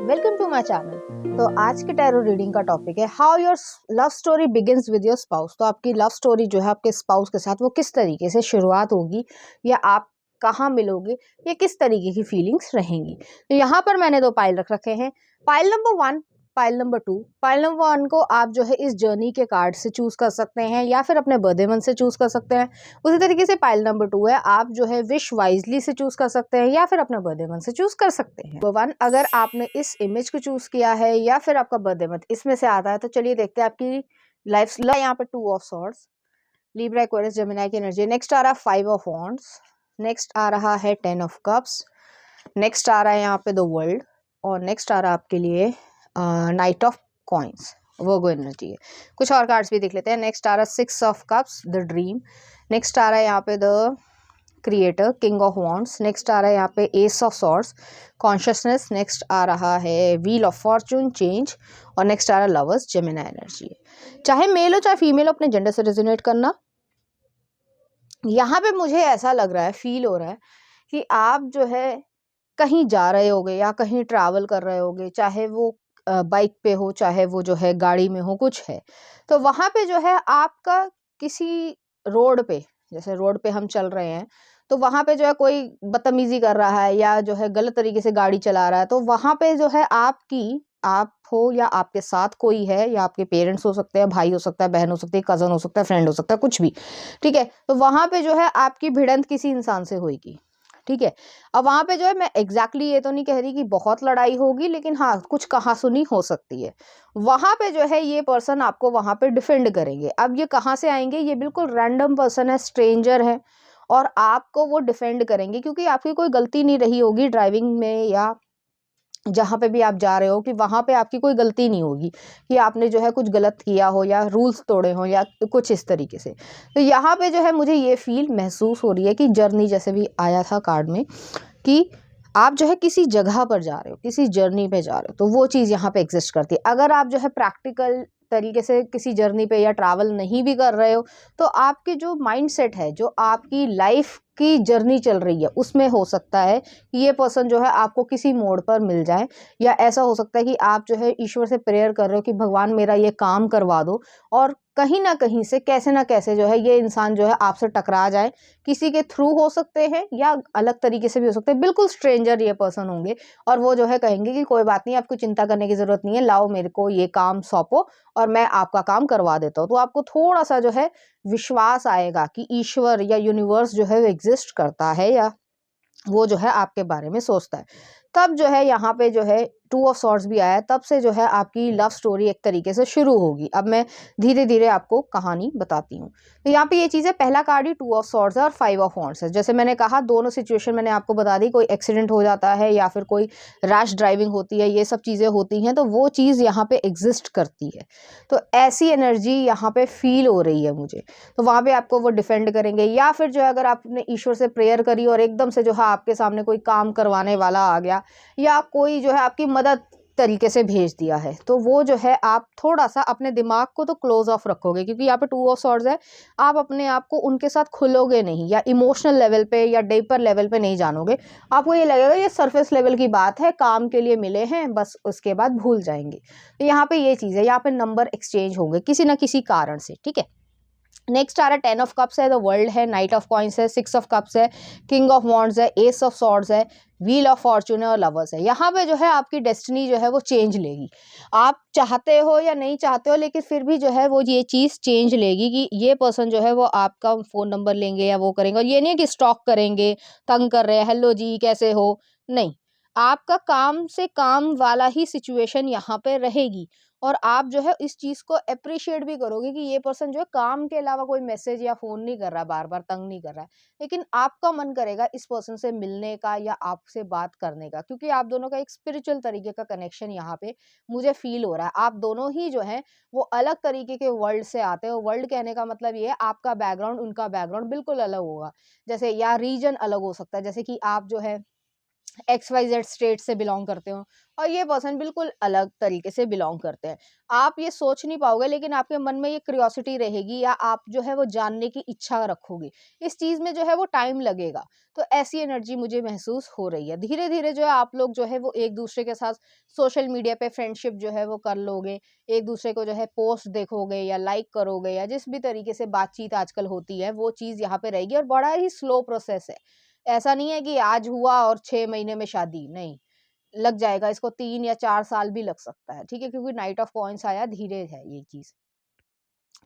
Welcome to my channel. तो आज के टैरो रीडिंग का टॉपिक है how your love story begins with your spouse. तो आपकी लव स्टोरी जो है आपके स्पाउस के साथ वो किस तरीके से शुरुआत होगी, या आप कहाँ मिलोगे, या किस तरीके की फीलिंग्स रहेंगी। तो यहाँ पर मैंने दो पाइल रख रखे हैं, pile number 1, pile number 2। Pile number 1 को आप जो है इस जर्नी के कार्ड से चूज कर सकते हैं या फिर अपने बर्थडे मंथ से चूज कर सकते हैं। उसी तरीके से पाइल नंबर 2 है, आप जो है विश वाइजली से चूज कर सकते हैं या फिर अपना बर्थडे मंथ से चूज कर सकते हैं। नंबर 1, अगर आपने इस इमेज को चूज किया है या फिर आपका बर्थडे मंथ इसमें से आता है, तो चलिए देखते हैं आपकी लाइफ। यहाँ पे 2 of swords, Libra, Aquarius, Gemini की एनर्जी। नेक्स्ट आ रहा है 5 ऑफ वॉन्ड्स, नेक्स्ट आ रहा है 10 ऑफ कप्स, नेक्स्ट आ रहा है यहाँ पे द वर्ल्ड, और नेक्स्ट आ रहा है आपके लिए night of coins, Virgo energy है। कुछ और कार्ड्स भी देख लेते हैं। नेक्स्ट आ रहा है 6 of cups, the dream. Next आ रहा है यहाँ पे the creator, king of wands. Next आ रहा है यहाँ पे ace of swords, consciousness. Next आ रहा है व्हील ऑफ फॉर्चून, चेंज। और नेक्स्ट आ रहा है लवर्स, जेमिनी एनर्जी है। चाहे मेल हो चाहे फीमेल हो, अपने जेंडर से रेजोनेट करना। यहाँ पे मुझे ऐसा लग रहा है, फील हो रहा है कि आप जो है कहीं जा रहे होगे या कहीं ट्रैवल कर रहे होगे, चाहे वो बाइक पे हो चाहे वो जो है गाड़ी में हो, कुछ है तो वहां पे जो है आपका किसी रोड पे, जैसे रोड पे हम चल रहे हैं तो वहां पे जो है कोई बदतमीजी कर रहा है या जो है गलत तरीके से गाड़ी चला रहा है, तो वहां पे जो है आप हो या आपके साथ कोई है, या आपके पेरेंट्स हो सकते हैं, भाई हो सकता है, बहन हो सकती है, कजन हो सकता है, फ्रेंड हो सकता है, कुछ भी, ठीक है। तो वहां पे जो है आपकी भिड़ंत किसी इंसान से होगी, ठीक है। अब वहां पे जो है मैं एग्जैक्टली ये तो नहीं कह रही कि बहुत लड़ाई होगी, लेकिन हाँ कुछ कहासुनी हो सकती है। वहां पे जो है ये पर्सन आपको वहां पे डिफेंड करेंगे। अब ये कहाँ से आएंगे, ये बिल्कुल रैंडम पर्सन है, स्ट्रेंजर है, और आपको वो डिफेंड करेंगे क्योंकि आपकी कोई गलती नहीं रही होगी ड्राइविंग में या जहां पे भी आप जा रहे हो, कि वहां पे आपकी कोई गलती नहीं होगी कि आपने जो है कुछ गलत किया हो या रूल्स तोड़े हो या कुछ इस तरीके से। तो यहाँ पे जो है मुझे ये फील महसूस हो रही है कि जर्नी, जैसे भी आया था कार्ड में, कि आप जो है किसी जगह पर जा रहे हो, किसी जर्नी पे जा रहे हो, तो वो चीज़ यहाँ पे एग्जिस्ट करती है। अगर आप जो है प्रैक्टिकल तरीके से किसी जर्नी पे या ट्रैवल नहीं भी कर रहे हो, तो आपके जो माइंड सेट है, जो आपकी लाइफ की जर्नी चल रही है, उसमें हो सकता है कि ये पर्सन जो है आपको किसी मोड़ पर मिल जाए, या ऐसा हो सकता है कि आप जो है ईश्वर से प्रेयर कर रहे हो कि भगवान मेरा ये काम करवा दो, और कहीं ना कहीं से कैसे ना कैसे जो है ये इंसान जो है आपसे टकरा जाए। किसी के थ्रू हो सकते हैं या अलग तरीके से भी हो सकते हैं, बिल्कुल स्ट्रेंजर ये पर्सन होंगे, और वो जो है कहेंगे कि कोई बात नहीं, आपको चिंता करने की जरूरत नहीं है, लाओ मेरे को ये काम सौंपो और मैं आपका काम करवा देता हूँ। तो आपको थोड़ा सा जो है विश्वास आएगा कि ईश्वर या यूनिवर्स जो है वो एग्जिस्ट करता है, या वो जो है आपके बारे में सोचता है। तब जो है यहाँ पे जो है 2 ऑफ सॉर्ड्स भी आया, तब से जो है आपकी लव स्टोरी एक तरीके से शुरू होगी। अब मैं धीरे धीरे आपको कहानी बताती हूँ। तो यहाँ पे ये चीज़ है, पहला कार्ड ही 2 ऑफ सॉर्ड्स है और 5 ऑफ वॉन्ड्स है। जैसे मैंने कहा, दोनों सिचुएशन मैंने आपको बता दी, कोई एक्सीडेंट हो जाता है या फिर कोई रैश ड्राइविंग होती है, ये सब चीज़ें होती हैं, तो वो चीज़ यहाँ पे एग्जिस्ट करती है। तो ऐसी एनर्जी यहाँ पे फील हो रही है मुझे। तो वहाँ पे आपको वो डिफेंड करेंगे, या फिर जो है अगर आपने ईश्वर से प्रेयर करी और एकदम से जो है आपके सामने कोई काम करवाने वाला आ गया, या कोई जो है आपकी मदद तरीके से भेज दिया है, तो वो जो है आप थोड़ा सा अपने दिमाग को तो क्लोज ऑफ रखोगे, क्योंकि यहाँ पे 2 ऑफ सॉर्ड्स है। आप अपने आप को उनके साथ खुलोगे नहीं, या इमोशनल लेवल पे या डीपर लेवल पे नहीं जानोगे। आपको ये लगेगा ये सरफेस लेवल की बात है, काम के लिए मिले हैं बस, उसके बाद भूल जाएंगे। तो यहाँ पे ये चीज़ है, यहाँ पे नंबर एक्सचेंज होंगे किसी ना किसी कारण से, ठीक है। नेक्स्ट आ रहा है 10 ऑफ कप्स है, द वर्ल्ड है, नाइट ऑफ कॉइन्स है, 6 ऑफ कप्स है, किंग ऑफ वॉन्ड्स है, एस ऑफ सॉर्ड्स है, व्हील ऑफ फॉर्चून है, और लवर्स है। यहाँ पे जो है आपकी डेस्टिनी जो है वो चेंज लेगी। आप चाहते हो या नहीं चाहते हो, लेकिन फिर भी जो है वो ये चीज़ चेंज लेगी कि ये पर्सन जो है वो आपका फ़ोन नंबर लेंगे या वो करेंगे। और ये नहीं है कि स्टॉक करेंगे, तंग कर रहे हैं, हेलो जी कैसे हो, नहीं। आपका काम से काम वाला ही सिचुएशन यहाँ पे रहेगी, और आप जो है इस चीज़ को अप्रिशिएट भी करोगे कि ये पर्सन जो है काम के अलावा कोई मैसेज या फ़ोन नहीं कर रहा है, बार बार तंग नहीं कर रहा है, लेकिन आपका मन करेगा इस पर्सन से मिलने का या आपसे बात करने का, क्योंकि आप दोनों का एक स्पिरिचुअल तरीके का कनेक्शन यहाँ पे मुझे फील हो रहा है। आप दोनों ही जो है वो अलग तरीके के वर्ल्ड से आते हो। वर्ल्ड कहने का मतलब ये है, आपका बैकग्राउंड उनका बैकग्राउंड बिल्कुल अलग होगा, जैसे या रीजन अलग हो सकता है। जैसे कि आप जो है XYZ स्टेट से बिलोंग करते हो और ये पर्सन बिल्कुल अलग तरीके से बिलोंग करते हैं। आप ये सोच नहीं पाओगे, लेकिन आपके मन में ये क्यूरियोसिटी रहेगी या आप जो है वो जानने की इच्छा रखोगे। इस चीज़ में जो है वो टाइम लगेगा। तो ऐसी एनर्जी मुझे महसूस हो रही है। धीरे-धीरे जो है आप लोग जो है वो एक-दूसरे के साथ सोशल मीडिया पे फ्रेंडशिप जो है वो कर लोगे। एक-दूसरे को जो है पोस्ट देखोगे या लाइक करोगे या जिस भी तरीके से बातचीत आजकल होती है, वो चीज़ यहाँ पे रहेगी और बड़ा ही स्लो प्रोसेस है। ऐसा नहीं है कि आज हुआ और 6 महीने में शादी, नहीं, लग जाएगा इसको 3 या 4 साल भी लग सकता है, ठीक है? क्योंकि नाइट ऑफ कॉइन्स आया, धीरे है ये चीज़।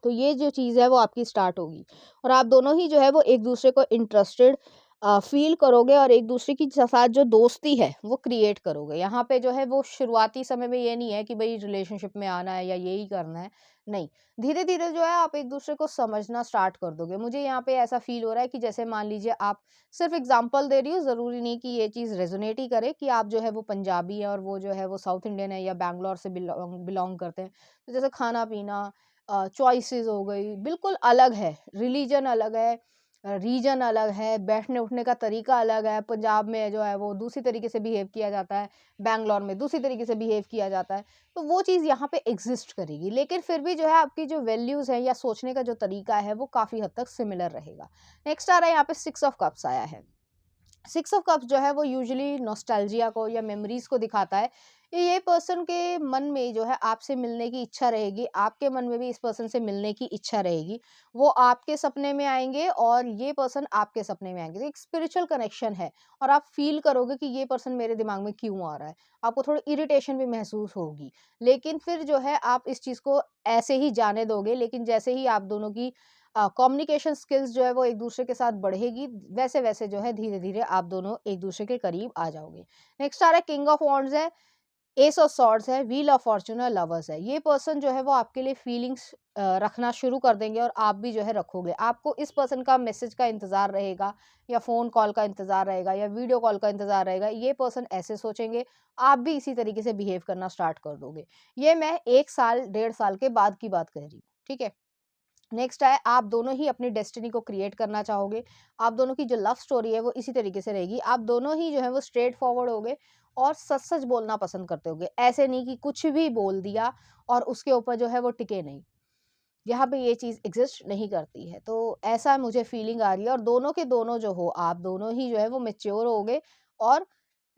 तो ये जो चीज़ है वो आपकी स्टार्ट होगी और आप दोनों ही जो है वो एक-दूसरे को इंटरेस्टेड फ़ील करोगे और एक-दूसरे की साथ जो दोस्ती है वो क्रिएट करोगे। यहाँ पे जो है वो शुरुआती समय में ये नहीं है कि भई रिलेशनशिप में आना है या यही करना है, नहीं। धीरे-धीरे जो है आप एक-दूसरे को समझना स्टार्ट कर दोगे। मुझे यहाँ पे ऐसा फ़ील हो रहा है कि जैसे मान लीजिए आप, सिर्फ़ एग्ज़ाम्पल दे रही हूँ, ज़रूरी नहीं कि ये चीज़ रेज़ोनेट ही करे कि आप जो है वो पंजाबी हैं और वो जो है वो साउथ इंडियन है या बैंगलोर से बिलॉन्ग करते हैं। तो जैसे खाना-पीना, चॉइसेस हो गई, बिल्कुल अलग है, रिलीजन अलग है, रीजन अलग है, बैठने-उठने का तरीका अलग है, पंजाब में जो है वो दूसरी तरीके से बिहेव किया जाता है, बैंगलोर में दूसरी तरीके से बिहेव किया जाता है, तो वो चीज़ यहाँ पे एग्ज़िस्ट करेगी। लेकिन फिर भी जो है आपकी जो वैल्यूज़ हैं या सोचने का जो तरीका है, वो काफ़ी हद तक सिमिलर रहेगा। नेक्स्ट आ रहा है यहाँ पे 6 ऑफ कप्स आया है। 6 ऑफ कप्स जो है वो यूजुअली नॉस्टैल्जिया को या मेमोरीज को दिखाता है। ये पर्सन के मन में जो है आपसे मिलने की इच्छा रहेगी, आपके मन में भी इस पर्सन से मिलने की इच्छा रहेगी। वो आपके सपने में आएँगे और ये पर्सन आपके सपने में आएँगे। तो एक स्पिरिचुअल कनेक्शन है और आप फ़ील करोगे कि ये पर्सन मेरे दिमाग में क्यों आ रहा है। आपको थोड़ी इरिटेशन भी महसूस होगी। लेकिन फिर जो है आप इस चीज़ को ऐसे ही जाने दोगे, लेकिन जैसे ही आप दोनों की कम्युनिकेशन स्किल्स जो है वो एक-दूसरे के साथ बढ़ेगी, वैसे-वैसे जो है धीरे-धीरे आप दोनों एक-दूसरे के करीब आ जाओगे। नेक्स्ट आ रहा है किंग ऑफ वांड्स है, एस ऑफ सॉर्ड्स है, व्हील ऑफ फॉर्च्यून और लवर्स है। ये पर्सन जो है वो आपके लिए फीलिंग्स रखना शुरू कर देंगे और आप भी जो है रखोगे। आपको इस पर्सन का मैसेज का इंतज़ार रहेगा या फ़ोन कॉल का इंतज़ार रहेगा या वीडियो कॉल का इंतज़ार रहेगा। ये पर्सन ऐसे सोचेंगे, आप भी इसी तरीके से बिहेव करना स्टार्ट कर दोगे। ये मैं 1 साल, 1.5 साल के बाद की बात कह रही हूँ, ठीक है? नेक्स्ट है, आप दोनों ही अपनी डेस्टिनी को क्रिएट करना चाहोगे। आप दोनों की जो लव स्टोरी है वो इसी तरीके से रहेगी। आप दोनों ही जो है वो स्ट्रेट फॉरवर्ड होगे और सच-सच बोलना पसंद करते होगे। ऐसे नहीं कि कुछ भी बोल दिया और उसके ऊपर जो है वो टिके नहीं। यहाँ पे ये चीज़ एग्ज़िस्ट नहीं करती है। तो ऐसा मुझे फीलिंग आ रही है और दोनों के दोनों जो हो, आप दोनों ही जो है वो मैच्योर होगे और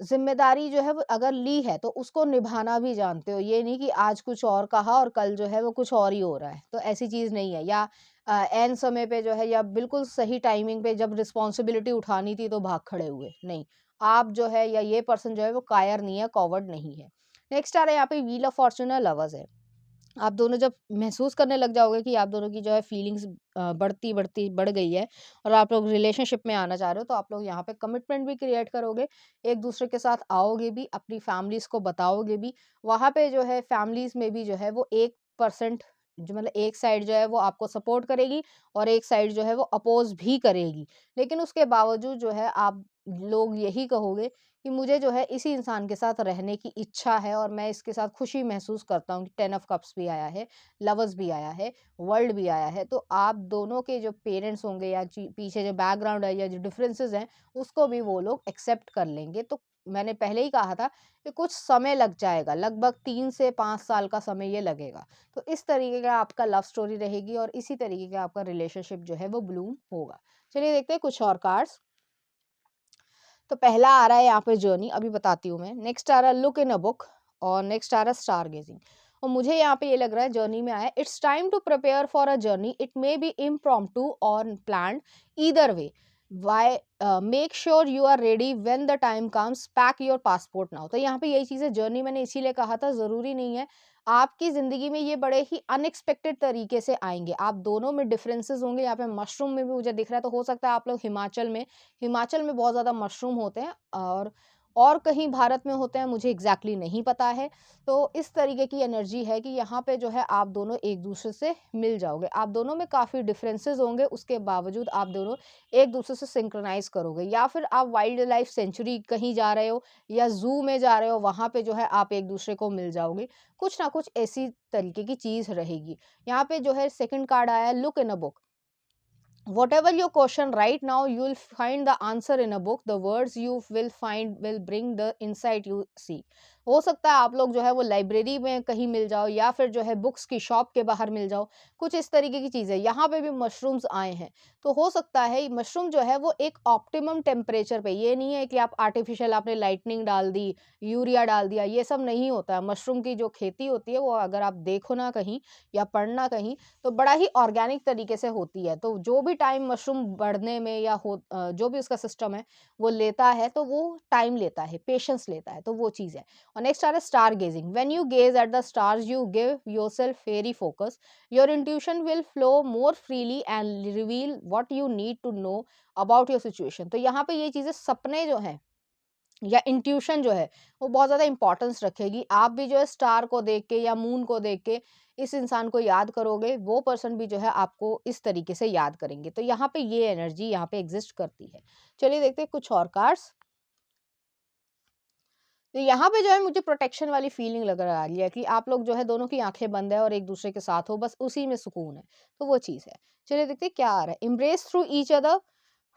ज़िम्मेदारी जो है वो अगर ली है तो उसको निभाना भी जानते हो। ये नहीं कि आज कुछ और कहा और कल जो है वो कुछ और ही हो रहा है। तो ऐसी चीज़ नहीं है, या ऐन समय पे जो है या बिल्कुल सही टाइमिंग पे जब रिस्पॉन्सिबिलिटी उठानी थी तो भाग खड़े हुए। नहीं, आप जो है या ये पर्सन जो है वो कायर नहीं है, कॉवर्ड नहीं है। नेक्स्ट आ रहा है यहाँ पे व्हील ऑफ फॉर्च्यून है, लवर्स है। आप दोनों जब महसूस करने लग जाओगे कि आप दोनों की जो है फीलिंग्स बढ़ती बढ़ गई है और आप लोग रिलेशनशिप में आना चाह रहे हो, तो आप लोग यहाँ पे कमिटमेंट भी क्रिएट करोगे, एक दूसरे के साथ आओगे भी, अपनी फैमिलीज को बताओगे भी। वहाँ पे जो है फैमिलीज में भी जो है वो 1% जो मतलब एक साइड जो है वो आपको सपोर्ट करेगी और एक साइड जो है वो अपोज भी करेगी। लेकिन उसके बावजूद जो है आप लोग यही कहोगे कि मुझे जो है इसी इंसान के साथ रहने की इच्छा है और मैं इसके साथ खुशी महसूस करता हूँ कि 10 ऑफ कप्स भी आया है, लवर्स भी आया है, वर्ल्ड भी आया है। तो आप दोनों के जो पेरेंट्स होंगे या पीछे जो बैकग्राउंड है या जो डिफरेंसेस हैं, उसको भी वो लोग एक्सेप्ट कर लेंगे। तो मैंने पहले ही कहा था कि कुछ समय लग जाएगा, लगभग 3 से 5 साल का समय ये लगेगा। तो इस तरीके का आपका लव स्टोरी रहेगी और इसी तरीके का आपका रिलेशनशिप जो है वो ब्लूम होगा। चलिए देखते हैं कुछ और कार्ड्स। तो पहला आ रहा है यहाँ पे जर्नी, अभी बताती हूँ मैं। नेक्स्ट आ रहा है लुक इन अ बुक और नेक्स्ट आ रहा है स्टार गेजिंग। और मुझे यहाँ पे ये लग रहा है जर्नी में आया, it's time to prepare for a journey, it may be impromptu or planned, either way why make sure you are ready when the time comes, pack your passport now. तो यहाँ पे यही चीज़ है, जर्नी मैंने इसीलिए कहा था, ज़रूरी नहीं है आपकी ज़िंदगी में ये बड़े ही अनएक्सपेक्टेड तरीके से आएंगे। आप दोनों में डिफरेंसेस होंगे। यहाँ पे मशरूम में भी मुझे दिख रहा है, तो हो सकता है आप लोग हिमाचल में बहुत ज़्यादा मशरूम होते हैं और कहीं भारत में होते हैं, मुझे एग्जैक्टली नहीं पता है। तो इस तरीके की एनर्जी है कि यहाँ पे जो है आप दोनों एक दूसरे से मिल जाओगे। आप दोनों में काफ़ी डिफरेंसेस होंगे, उसके बावजूद आप दोनों एक दूसरे से सिंक्रोनाइज करोगे। या फिर आप वाइल्ड लाइफ सेंचुरी कहीं जा रहे हो या जू में जा रहे हो, वहाँ पे जो है आप एक दूसरे को मिल जाओगे। कुछ ना कुछ ऐसी तरीके की चीज़ रहेगी। यहाँ पे जो है सेकंड कार्ड आया है look in a book. whatever your question right now, you will find the answer in a book. The words you will find will bring the insight you seek. हो सकता है आप लोग जो है वो लाइब्रेरी में कहीं मिल जाओ, या फिर जो है बुक्स की शॉप के बाहर मिल जाओ, कुछ इस तरीके की चीज़ है। यहाँ पे भी मशरूम्स आए हैं, तो हो सकता है मशरूम जो है वो एक ऑप्टिमम टेम्परेचर पे, ये नहीं है कि आप आर्टिफिशियल आपने लाइटनिंग डाल दी, यूरिया डाल दिया, ये सब नहीं होता है। मशरूम की जो खेती होती है वो अगर आप देखो ना कहीं या पढ़ना कहीं, तो बड़ा ही ऑर्गेनिक तरीके से होती है। तो जो भी टाइम मशरूम बढ़ने में या जो भी उसका सिस्टम है वो लेता है, तो वो टाइम लेता है, पेशेंस लेता है, तो वो चीज़ है। और नेक्स्ट आ रहा है stargazing. When you gaze at the stars you give yourself very focus, your intuition will flow more freely and reveal what you need to know about your situation. तो यहाँ पे ये चीज़ें, सपने जो हैं या इंट्यूशन जो है वो बहुत ज़्यादा इंपॉर्टेंस रखेगी। आप भी जो है स्टार को देख के या मून को देख के इस इंसान को याद करोगे, वो पर्सन भी जो है आपको इस तरीके से याद करेंगे। तो यहाँ पे ये एनर्जी यहाँ पे एग्जिस्ट करती है। चलिए देखते हैं कुछ और कार्ड्स। तो यहाँ पे जो है मुझे प्रोटेक्शन वाली फीलिंग लग रही है कि आप लोग जो है दोनों की आंखें बंद है और एक दूसरे के साथ हो, बस उसी में सुकून है, तो वो चीज़ है। चलिए देखते हैं क्या आ रहा है। Embrace through each other,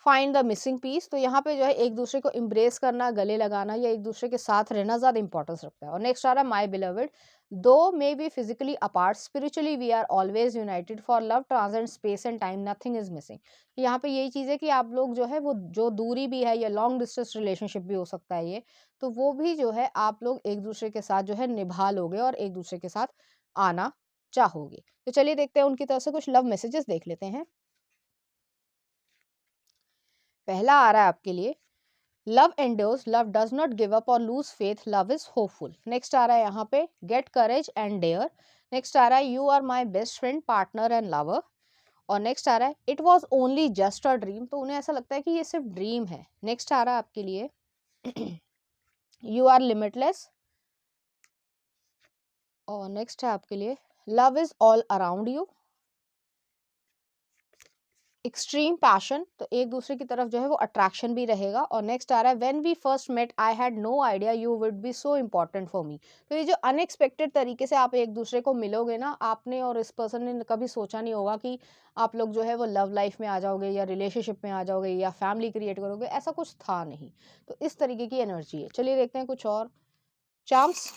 find the missing piece. तो यहाँ पे जो है एक दूसरे को इम्ब्रेस करना, गले लगाना या एक दूसरे के साथ रहना ज़्यादा इंपॉर्टेंस रखता है। और नेक्स्ट आ रहा है my beloved, though may be physically apart spiritually we are always united, for love transcend space and time, nothing is missing. यहाँ पे यही चीज़ है कि आप लोग जो है वो जो दूरी भी है या लॉन्ग डिस्टेंस रिलेशनशिप भी हो सकता है ये, तो वो भी जो है आप लोग एक दूसरे के साथ जो है निभा लोगे और एक दूसरे के साथ आना चाहोगे। तो चलिए देखते हैं उनकी तरफ से कुछ लव मैसेजेस देख लेते हैं। पहला आ रहा है आपके लिए, love endures, love does not give up or lose faith, love is hopeful. Next आ रहा है यहाँ पे get courage and dare. Next आ रहा है you are my best friend, partner and lover. और नेक्स्ट आ रहा है it was only just a dream. तो उन्हें ऐसा लगता है कि ये सिर्फ ड्रीम है। नेक्स्ट आ रहा है आपके लिए यू आर लिमिटलेस। और नेक्स्ट है आपके लिए love is all around you, extreme passion. तो एक दूसरे की तरफ जो है वो अट्रैक्शन भी रहेगा। और नेक्स्ट आ रहा है when we first met I had no idea you would be so important for me. तो ये जो अनएक्सपेक्टेड तरीके से आप एक दूसरे को मिलोगे ना, आपने और इस पर्सन ने कभी सोचा नहीं होगा कि आप लोग जो है वो लव लाइफ में आ जाओगे या रिलेशनशिप में आ जाओगे या फैमिली क्रिएट करोगे, ऐसा कुछ था नहीं। तो इस तरीके की एनर्जी है। चलिए देखते हैं कुछ और चार्म्स।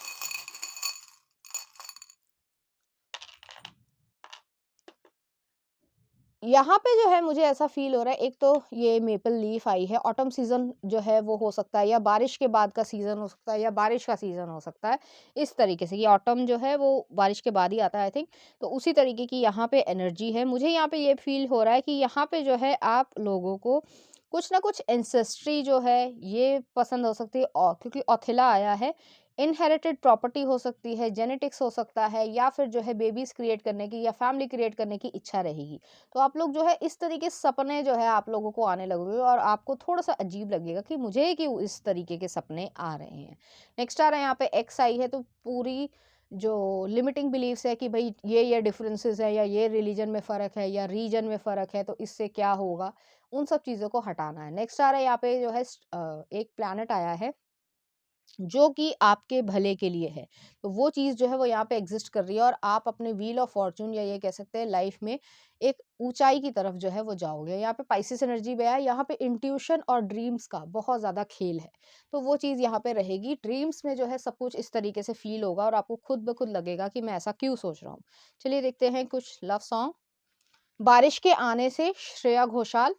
यहाँ पे जो है मुझे ऐसा फ़ील हो रहा है, एक तो ये मेपल लीफ आई है, ऑटम सीज़न जो है वो हो सकता है या बारिश के बाद का सीज़न हो सकता है या बारिश का सीज़न हो सकता है। इस तरीके से, ये ऑटम जो है वो बारिश के बाद ही आता है आई थिंक। तो उसी तरीके की यहाँ पे एनर्जी है। मुझे यहाँ पे ये फ़ील हो रहा है कि यहाँ पे जो है आप लोगों को कुछ ना कुछ एंसेस्ट्री जो है ये पसंद हो सकती है, क्योंकि ऑथिला आया है। इनहेरिटेड प्रॉपर्टी हो सकती है, जेनेटिक्स हो सकता है, या फिर जो है बेबीज़ क्रिएट करने की या फैमिली क्रिएट करने की इच्छा रहेगी। तो आप लोग जो है इस तरीके से सपने जो है आप लोगों को आने लगेंगे और आपको थोड़ा-सा अजीब लगेगा कि मुझे क्यों इस तरीके के सपने आ रहे हैं। नेक्स्ट आ रहा है यहाँ पे एक्स आई है, तो पूरी जो लिमिटिंग बिलीफ्स है कि भई ये डिफरेंसेस है या ये रिलीजन में फ़र्क है या रीजन में फ़र्क है तो इससे क्या होगा, उन सब चीज़ों को हटाना है। नेक्स्ट आ रहा है यहाँ पे जो है एक प्लैनेट आया है जो कि आपके भले के लिए है। तो वो चीज़ जो है वो यहाँ पे एग्ज़िस्ट कर रही है और आप अपने व्हील ऑफ फॉर्च्यून या ये कह सकते हैं लाइफ़ में एक ऊँचाई की तरफ जो है वो जाओगे। यहाँ पे पाइसेस एनर्जी भी है, यहाँ पे इंट्यूशन और ड्रीम्स का बहुत ज़्यादा खेल है। तो वो चीज़ यहाँ पे रहेगी। ड्रीम्स में जो है सब कुछ इस तरीके से फ़ील होगा और आपको खुद ब खुद लगेगा कि मैं ऐसा क्यों सोच रहा हूँ। चलिए देखते हैं कुछ लव सॉन्ग। बारिश के आने से, श्रेया घोषाल।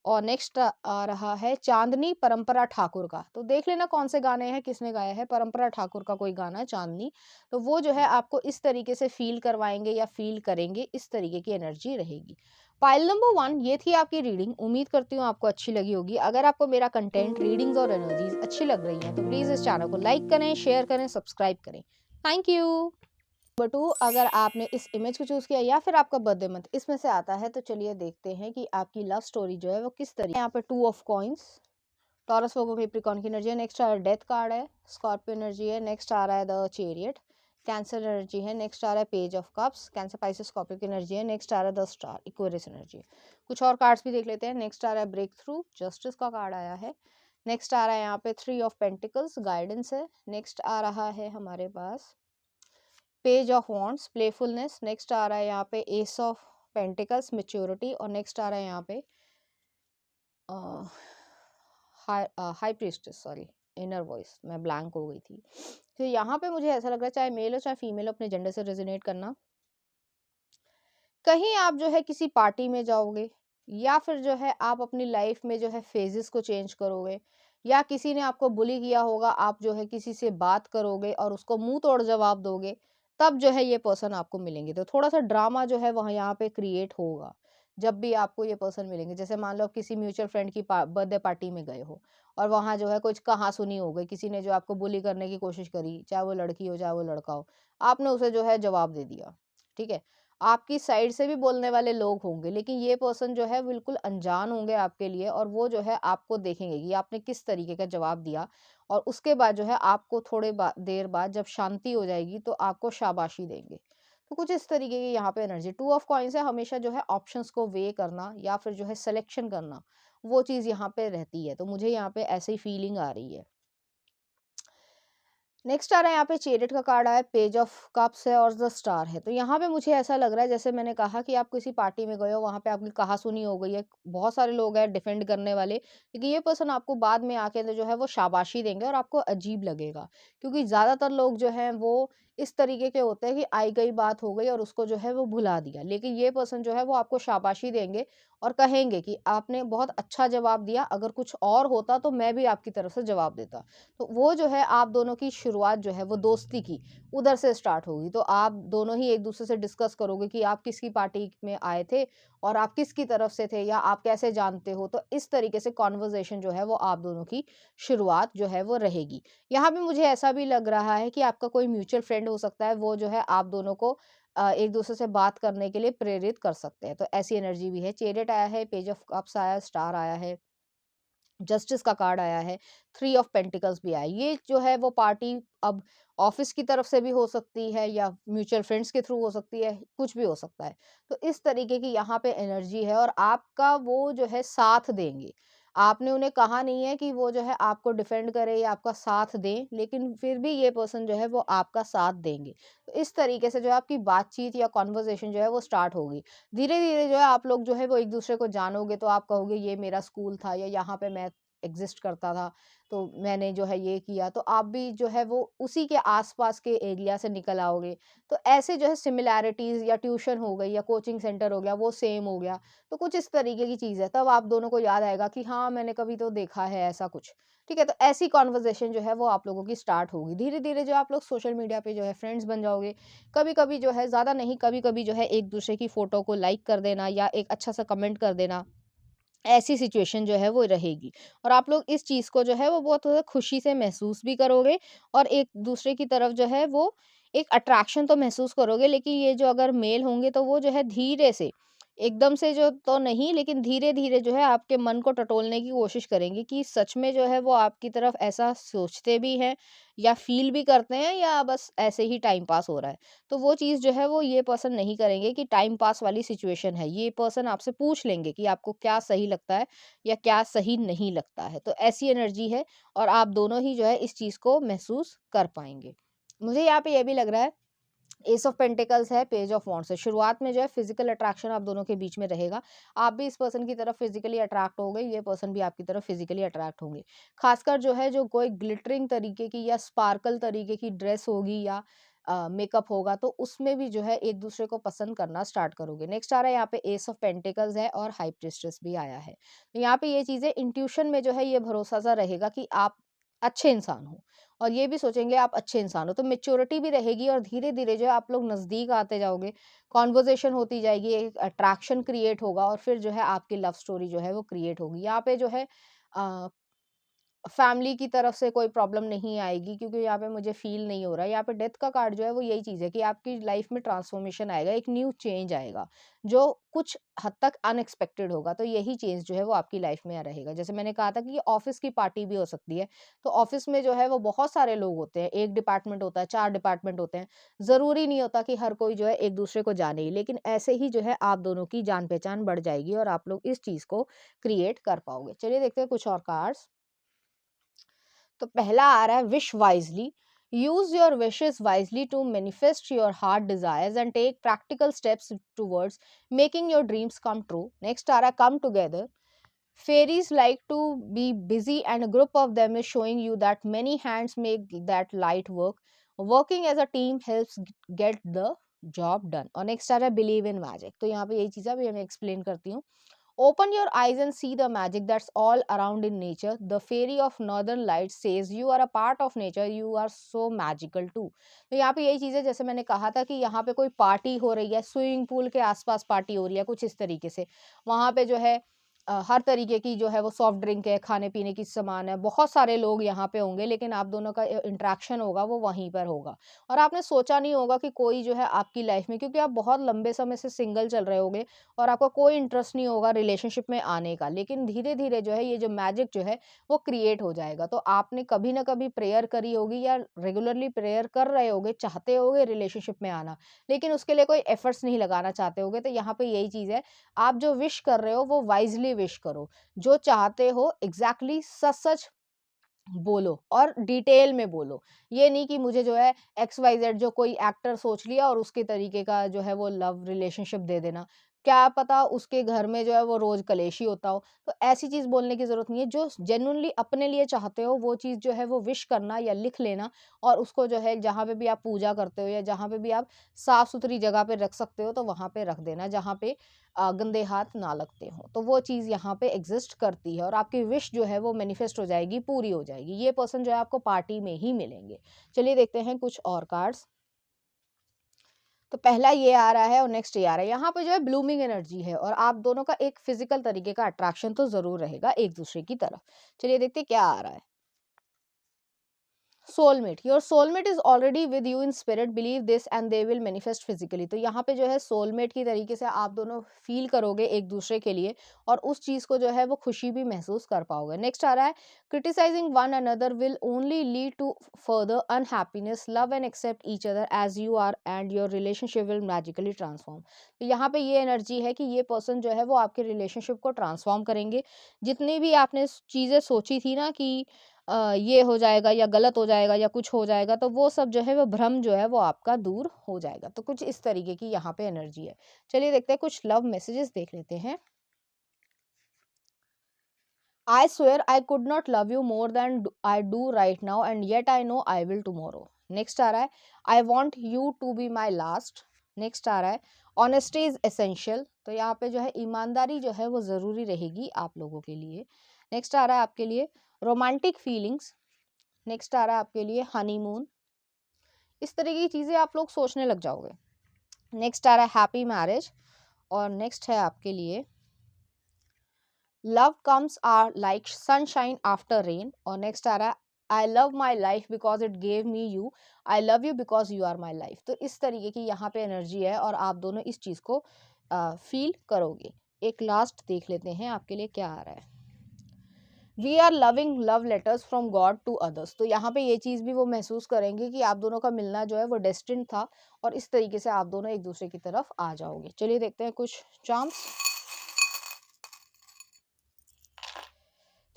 और नेक्स्ट आ रहा है चांदनी, परंपरा ठाकुर का। तो देख लेना कौन से गाने हैं, किसने गाया है। परंपरा ठाकुर का कोई गाना है चांदनी। तो वो जो है आपको इस तरीके से फील करवाएंगे या फील करेंगे, इस तरीके की एनर्जी रहेगी। पाइल नंबर 1 ये थी आपकी रीडिंग। उम्मीद करती हूँ आपको अच्छी लगी होगी। अगर आपको मेरा कंटेंट, रीडिंग्स और एनर्जीज अच्छी लग रही हैं तो प्लीज़ इस चैनल को लाइक करें, शेयर करें, सब्सक्राइब करें। Thank you. नंबर 2 अगर आपने इस इमेज को चूज़ किया या फिर आपका बर्थडे मंथ इसमें से आता है, तो चलिए देखते हैं कि आपकी लव स्टोरी जो है वो किस तरीके। यहाँ पे 2 of coins, Taurus Virgo Capricorn की एनर्जी है। नेक्स्ट आ रहा है डेथ कार्ड है, स्कॉर्पियो एनर्जी है। नेक्स्ट आ रहा है द चैरियट, कैंसर एनर्जी है। नेक्स्ट आ रहा है page of cups, cancer Pisces Scorpio की एनर्जी है। नेक्स्ट आ रहा है द स्टार, इक्वेरियस एनर्जी है। कुछ और कार्ड्स भी देख लेते हैं। नेक्स्ट आ रहा है ब्रेक थ्रू, जस्टिस का कार्ड आया है। नेक्स्ट आ रहा है यहाँ पे 3 ऑफ पेंटिकल्स, गाइडेंस है। नेक्स्ट आ रहा है हमारे पास page of wands, playfulness. Next आ रहा है यहाँ पे एस ऑफ पेंटिकल्स, मैच्योरिटी, और नेक्स्ट आ रहा है यहाँ पे high priestess, sorry, inner voice, मैं ब्लैंक हो गई थी। तो यहाँ पे मुझे ऐसा लग रहा है चाहे मेल हो चाहे फीमेल हो, अपने जेंडर से रेजोनेट करना। कहीं आप जो है किसी पार्टी में जाओगे, या फिर जो है आप अपनी लाइफ में जो है फेजेस को चेंज करोगे, या किसी ने आपको बुली किया होगा, आप जो है किसी से बात करोगे और उसको मुंह तोड़ जवाब दोगे, तब जो है ये पर्सन आपको मिलेंगे। तो थोड़ा सा ड्रामा जो है वहाँ यहाँ पे क्रिएट होगा जब भी आपको ये पर्सन मिलेंगे। जैसे मान लो आप किसी म्यूचुअल फ्रेंड की बर्थडे पार्टी में गए हो, और वहाँ जो है कुछ कहासुनी हो गई, किसी ने जो आपको बुली करने की कोशिश करी, चाहे वो लड़की हो चाहे वो लड़का हो, आपने उसे जो है जवाब दे दिया, ठीक है। आपकी साइड से भी बोलने वाले लोग होंगे, लेकिन ये पर्सन जो है बिल्कुल अनजान होंगे आपके लिए, और वो जो है आपको देखेंगे कि आपने किस तरीके का जवाब दिया, और उसके बाद जो है आपको थोड़े देर बाद जब शांति हो जाएगी तो आपको शाबाशी देंगे। तो कुछ इस तरीके की यहाँ पे एनर्जी। टू ऑफ कॉइन्स है, हमेशा जो है ऑप्शंस को वे करना या फिर जो है सिलेक्शन करना, वो चीज़ यहाँ पे रहती है। तो मुझे यहाँ पे ऐसी फीलिंग आ रही है। नेक्स्ट आ रहा है यहाँ पे चेरिट का कार्ड आया है, पेज ऑफ कप्स है और द स्टार है। तो यहाँ पे मुझे ऐसा लग रहा है, जैसे मैंने कहा कि आप किसी पार्टी में गए हो, वहाँ पे आपकी कहासुनी हो गई है, बहुत सारे लोग हैं डिफेंड करने वाले, लेकिन ये पर्सन आपको बाद में आके जो है वो शाबाशी देंगे और आपको अजीब लगेगा, क्योंकि ज़्यादातर लोग जो हैं वो इस तरीके के होते हैं कि आई गई बात हो गई और उसको जो है वो भुला दिया, लेकिन ये पर्सन जो है वो आपको शाबाशी देंगे और कहेंगे कि आपने बहुत अच्छा जवाब दिया, अगर कुछ और होता तो मैं भी आपकी तरफ से जवाब देता। तो वो जो है आप दोनों की शुरुआत जो है वो दोस्ती की उधर से स्टार्ट होगी। तो आप दोनों ही एक दूसरे से डिस्कस करोगे कि आप किसकी पार्टी में आए थे और आप किसकी तरफ से थे, या आप कैसे जानते हो। तो इस तरीके से कॉन्वर्जेशन जो है वो आप दोनों की शुरुआत जो है वो रहेगी। यहाँ पे मुझे ऐसा भी लग रहा है कि आपका कोई म्यूचुअल फ्रेंड हो सकता है, वो जो है आप दोनों को एक दूसरे से बात करने के लिए प्रेरित कर सकते हैं। तो ऐसी एनर्जी भी है। चेरियट आया है, पेज ऑफ कप्स आया है, स्टार आया है, जस्टिस का कार्ड आया है, थ्री ऑफ पेंटिकल्स भी आया है। ये जो है वो पार्टी अब ऑफिस की तरफ से भी हो सकती है या म्यूचुअल फ्रेंड्स के थ्रू हो सकती है, कुछ भी हो सकता है। तो इस तरीके की यहाँ पे एनर्जी है, और आपका वो जो है साथ देंगे। आपने उन्हें कहा नहीं है कि वो जो है आपको डिफेंड करे या आपका साथ दें, लेकिन फिर भी ये पर्सन जो है वो आपका साथ देंगे। तो इस तरीके से जो है आपकी बातचीत या कॉन्वर्सेशन जो है वो स्टार्ट होगी। धीरे-धीरे जो है आप लोग जो है वो एक-दूसरे को जानोगे, तो आप कहोगे ये मेरा स्कूल था, या यहाँ पे मैं एग्ज़िस्ट करता था, तो मैंने जो है ये किया, तो आप भी जो है वो उसी के आस-पास के एरिया से निकल आओगे। तो ऐसे जो है सिमिलैरिटीज़, या ट्यूशन हो गई या कोचिंग सेंटर हो गया, वो सेम हो गया। तो कुछ इस तरीके की चीज़ है, तब आप दोनों को याद आएगा कि हाँ, मैंने कभी तो देखा है ऐसा कुछ। ठीक है? तो ऐसी कन्वर्सेशन जो है वो आप लोगों की स्टार्ट होगी। धीरे-धीरे जो आप लोग सोशल मीडिया पे जो है फ्रेंड्स बन जाओगे। कभी-कभी जो है, ज़्यादा नहीं, कभी-कभी जो है एक-दूसरे की फ़ोटो को लाइक कर देना या एक अच्छा-सा कमेंट कर देना, ऐसी सिचुएशन जो है वो रहेगी। और आप लोग इस चीज़ को जो है वो बहुत ज़्यादा खुशी से महसूस भी करोगे, और एक दूसरे की तरफ जो है वो एक अट्रैक्शन तो महसूस करोगे। लेकिन ये जो अगर मेल होंगे तो वो जो है धीरे से, एकदम से जो तो नहीं, लेकिन धीरे-धीरे जो है आपके मन को टटोलने की कोशिश करेंगे कि सच में जो है वो आपकी तरफ ऐसा सोचते भी हैं, या फ़ील भी करते हैं, या बस ऐसे ही टाइम पास हो रहा है। तो वो चीज़ जो है वो ये पर्सन नहीं करेंगे कि टाइम पास वाली सिचुएशन है। ये पर्सन आपसे पूछ लेंगे कि आपको क्या सही लगता है या क्या सही नहीं लगता है। तो ऐसी एनर्जी है, और आप दोनों ही जो है इस चीज़ को महसूस कर पाएँगे। मुझे यहाँ पे ये भी लग रहा है, एस ऑफ पेंटिकल्स है, पेज ऑफ वॉन्ड्स है। शुरुआत में जो है फिजिकल अट्रैक्शन आप दोनों के बीच में रहेगा। आप भी इस पर्सन की तरफ फिजिकली अट्रैक्ट होगे, ये पर्सन भी आपकी तरफ फिजिकली अट्रैक्ट होंगे। खासकर जो है, जो कोई ग्लिटरिंग तरीके की या स्पार्कल तरीके की ड्रेस होगी, या मेकअप होगा, तो उसमें भी जो है एक दूसरे को पसंद करना स्टार्ट करोगे। नेक्स्ट आ रहा है यहाँ पे एस ऑफ पेंटिकल्स है, और हाई प्रीस्टेस भी आया है। तो यहाँ पे ये चीज़ें इंट्यूशन में जो है ये भरोसा सा रहेगा कि आप अच्छे इंसान हो, और ये भी सोचेंगे आप अच्छे इंसान हो। तो मैच्योरिटी भी रहेगी, और धीरे-धीरे जो है आप लोग नज़दीक आते जाओगे, कन्वर्सेशन होती जाएगी, एक अट्रैक्शन क्रिएट होगा, और फिर जो है आपकी लव स्टोरी जो है वो क्रिएट होगी। यहाँ पे जो है अ, फैमिली की तरफ से कोई प्रॉब्लम नहीं आएगी, क्योंकि यहाँ पे मुझे फ़ील नहीं हो रहा है। यहाँ पे डेथ का कार्ड जो है वो यही चीज़ है कि आपकी लाइफ़ में ट्रांसफ़ॉर्मेशन आएगा, एक न्यू चेंज आएगा, जो कुछ हद तक अनएक्सपेक्टेड होगा। तो यही चेंज जो है वो आपकी लाइफ़ में रहेगा। जैसे मैंने कहा था कि ये ऑफ़िस की पार्टी भी हो सकती है। तो ऑफ़िस में जो है वो बहुत सारे लोग होते हैं, 1 डिपार्टमेंट होता है, 4 डिपार्टमेंट होते हैं। ज़रूरी नहीं होता कि हर कोई जो है एक-दूसरे को जाने ही, लेकिन ऐसे ही जो है आप दोनों की जान-पहचान बढ़ जाएगी, और आप लोग इस चीज़ को क्रिएट कर पाओगे। चलिए देखते हैं कुछ और कार्ड्स। तो पहला आ रहा है wish wisely. Use your wishes wisely to manifest your heart desires and take practical steps towards making your dreams come true. Next are come together. Fairies like to be busy, and a group of them is showing you that many hands make that light work. Working as a team helps get the job done. और next आ रहा है believe in magic. तो यहाँ पे यही चीज़ है, अभी मैं एक्सप्लेन करती हूँ। Open your eyes and see the magic that's all around in nature. The fairy of northern lights says you are a part of nature, you are so magical too. तो यहाँ पे यही चीज़ है, जैसे मैंने कहा था कि यहाँ पे कोई पार्टी हो रही है, स्विमिंग पूल के आसपास पार्टी हो रही है, कुछ इस तरीके से। वहाँ पे जो है हर तरीके की जो है वो सॉफ्ट ड्रिंक है, खाने पीने की सामान है, बहुत सारे लोग यहाँ पे होंगे, लेकिन आप दोनों का इंटरेक्शन होगा वो वहीं पर होगा। और आपने सोचा नहीं होगा कि कोई जो है आपकी लाइफ में, क्योंकि आप बहुत लंबे समय से सिंगल चल रहे होगे और आपका कोई इंटरेस्ट नहीं होगा रिलेशनशिप में आने का, लेकिन धीरे-धीरे जो है ये जो मैजिक जो है वो क्रिएट हो जाएगा। तो आपने कभी न कभी प्रेयर करी होगी या रेगुलरली प्रेयर कर रहे होगे, चाहते होगे रिलेशनशिप में आना, लेकिन उसके लिए कोई एफर्ट्स नहीं लगाना चाहते होगे। तो यहाँ पे यही चीज़ है, आप जो विश कर रहे हो वो वाइज़ली विश करो। जो चाहते हो एग्ज़ैक्टली सच-सच बोलो और डिटेल में बोलो। ये नहीं कि मुझे जो है एक्स वाई ज़ेड जो कोई एक्टर सोच लिया और उसके तरीके का जो है वो लव रिलेशनशिप दे देना। क्या पता उसके घर में जो है वो रोज़ कलेश ही होता हो। तो ऐसी चीज़ बोलने की ज़रूरत नहीं है। जो जेन्युइनली अपने लिए चाहते हो वो चीज़ जो है वो विश करना या लिख लेना, और उसको जो है जहाँ पे भी आप पूजा करते हो या जहाँ पे भी आप साफ-सुथरी जगह पे रख सकते हो तो वहाँ पे रख देना, जहाँ पे गंदे हाथ ना लगते हों। तो वो चीज़ यहाँ पे एग्ज़िस्ट करती है और आपकी विश जो है वो मैनिफेस्ट हो जाएगी, पूरी हो जाएगी। ये पर्सन जो है आपको पार्टी में ही मिलेंगे। चलिए देखते हैं कुछ और कार्ड्स। तो पहला ये आ रहा है और नेक्स्ट ये आ रहा है। यहाँ पे जो है ब्लूमिंग एनर्जी है और आप दोनों का एक फिज़िकल तरीके का अट्रैक्शन तो ज़रूर रहेगा एक-दूसरे की तरफ। चलिए देखते हैं क्या आ रहा है। Soulmate, your soulmate is already with you in spirit, believe this and they will manifest physically. तो यहाँ पे जो है सोलमेट की तरीके से आप दोनों फील करोगे एक दूसरे के लिए और उस चीज़ को जो है वो खुशी भी महसूस कर पाओगे। नेक्स्ट आ रहा है criticising one another will only lead to further unhappiness, love and accept each other as you are and your relationship will magically transform. तो यहाँ पे ये एनर्जी है कि ये पर्सन जो है वो आपके रिलेशनशिप को ट्रांसफॉर्म करेंगे। जितनी भी आपने चीज़ें सोची थी ना कि ये हो जाएगा या गलत हो जाएगा या कुछ हो जाएगा, तो वो सब जो है वो भ्रम जो है वो आपका दूर हो जाएगा। तो कुछ इस तरीके की यहाँ पे एनर्जी है। चलिए देखते हैं कुछ लव मैसेजेस देख लेते हैं। I swear I could not love you more than I do right now, and yet I know I will tomorrow. Next आ रहा है I want you to be my last. Next आ रहा है honesty is essential. तो यहाँ पे जो है ईमानदारी जो है वो ज़रूरी रहेगी आप लोगों के लिए। नेक्स्ट आ रहा है आपके लिए रोमांटिक फीलिंग्स। नेक्स्ट आ रहा है आपके लिए हनीमून। इस तरह की चीज़ें आप लोग सोचने लग जाओगे। नेक्स्ट आ रहा है हैप्पी मैरिज। और नेक्स्ट है आपके लिए love comes are like sunshine after rain. और नेक्स्ट आ रहा है I love my life because it gave me you, I love you because you are my life. तो इस तरीके की यहाँ पे एनर्जी है और आप दोनों इस चीज़ को फील करोगे। एक लास्ट देख लेते हैं आपके लिए क्या आ रहा है। We are loving love letters from God to others. तो यहाँ पे ये चीज़ भी वो महसूस करेंगे कि आप दोनों का मिलना जो है वो डेस्टिन्ड था और इस तरीके से आप दोनों एक दूसरे की तरफ आ जाओगे। चलिए देखते हैं कुछ चार्म्स।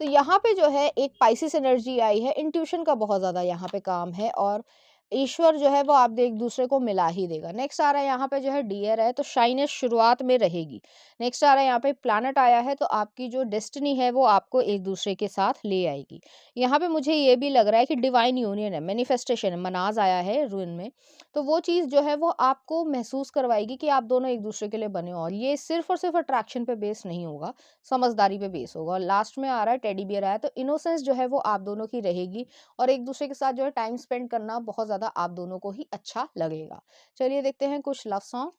तो यहाँ पे जो है एक पाइसेस एनर्जी आई है, इंट्यूशन का बहुत ज़्यादा यहाँ पे काम है और ईश्वर जो है वो आप एक दूसरे को मिला ही देगा। नेक्स्ट आ रहा है यहाँ पे जो है डियर है, तो शाइनेस शुरुआत में रहेगी। नेक्स्ट आ रहा है यहाँ पे प्लैनेट आया है, तो आपकी जो डेस्टिनी है वो आपको एक दूसरे के साथ ले आएगी। यहाँ पे मुझे ये भी लग रहा है कि डिवाइन यूनियन है, मैनिफेस्टेशन है, मनाज आया है रूइन में। तो वो चीज़ जो है वो आपको महसूस करवाएगी कि आप दोनों एक दूसरे के लिए बने हो और ये सिर्फ और सिर्फ अट्रैक्शन पे बेस नहीं होगा, समझदारी पे बेस होगा। और लास्ट में आ रहा है टेडी बियर आया, तो इनोसेंस जो है वो आप दोनों की रहेगी और एक दूसरे के साथ जो है टाइम स्पेंड करना बहुत ज़्यादा आप दोनों को ही अच्छा लगेगा। चलिए देखते हैं कुछ लव सॉन्ग।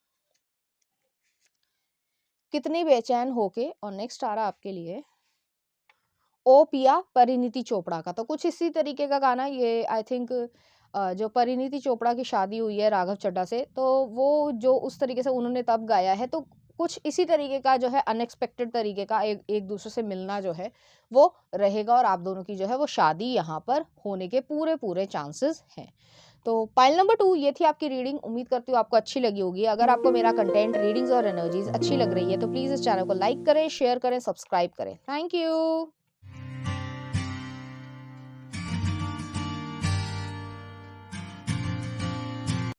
कितनी बेचैन होके। और नेक्स्ट आ रहा है आपके लिए ओ पिया परिणीति चोपड़ा का। तो कुछ इसी तरीके का गाना ये आई थिंक जो परिणीति चोपड़ा की शादी हुई है राघव चड्ढा से, तो वो जो उस तरीके से उन्होंने तब गाया है, तो कुछ इसी तरीके का जो है अनएक्सपेक्टेड तरीके का एक एक दूसरे से मिलना जो है वो रहेगा और आप दोनों की जो है वो शादी यहाँ पर होने के पूरे पूरे चांसेस हैं। तो पाइल नंबर 2 ये थी आपकी रीडिंग। उम्मीद करती हूँ आपको अच्छी लगी होगी। अगर आपको मेरा कंटेंट, रीडिंग्स और एनर्जीज अच्छी लग रही है तो प्लीज़ इस चैनल को लाइक करें, शेयर करें, सब्सक्राइब करें। Thank you.